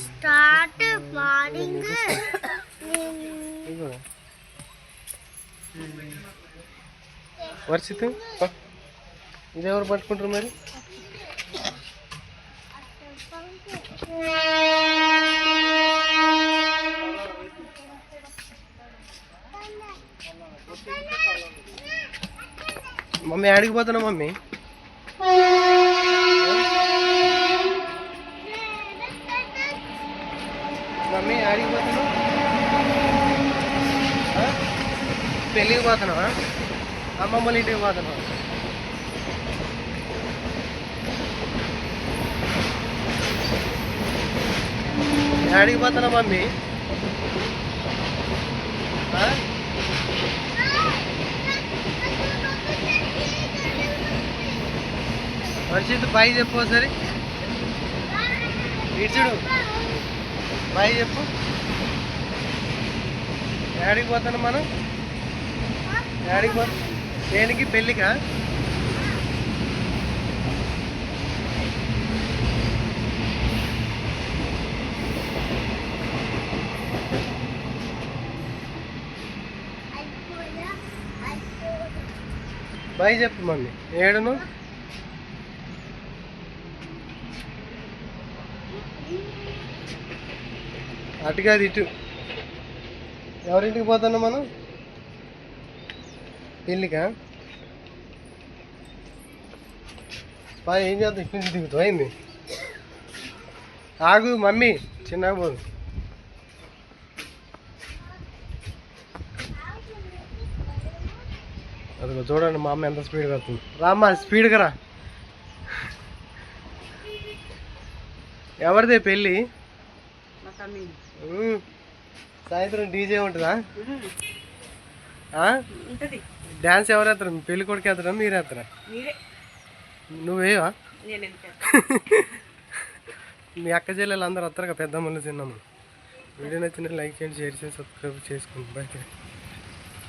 Start morning Varshith ఇదెవరు పట్టుకుంటారు మరి? Mummy ఆడికి పోతున్నా మమ్మీ. మమ్మీ ఆడికి పోతున్నావు? పెళ్ళికి పోతున్నావా? అమ్మమ్మల ఇంటికి పోతున్నావా? ఆడికి పోతున్నా మమ్మీ. వర్షిత్ బాయ్ చెప్పు సరే, ఇచ్చుడు బాయ్ చెప్పు. ఏడికి పోతాను మనం? ఏడికి పో దేనికి? పెళ్ళికా? బాయ్ చెప్పు మమ్మీ. ఏడును? అటు కాదు ఇటు. ఎవరింటికి పోతున్నాం మనం? పెళ్ళికా? బాయ్ ఏం చేద్దాం? ఇటు నుంచి దిగుతావు అయింది. ఆగు మమ్మీ, చిన్నగా పోదు. అదిగో చూడండి మా అమ్మ ఎంత స్పీడ్గా వస్తుంది. రామ్మా స్పీడ్గా రా. ఎవరిదే పెళ్ళి? సాయంత్రం డీజే ఉంటుందా? డ్యాన్స్ ఎవరు వేస్తారా? పెళ్ళి కొడుకు వేస్తారా మీరు వేస్తారా? నువ్వేవా? మీ అక్క చెల్లెలు అందరూ వస్తారు కదా, పెద్దమ్మలు చిన్నమ్మలు. వీడియో నచ్చిన లైక్ చేయండి, షేర్ చేసి సబ్స్క్రైబ్ చేసుకోండి. బాయ్.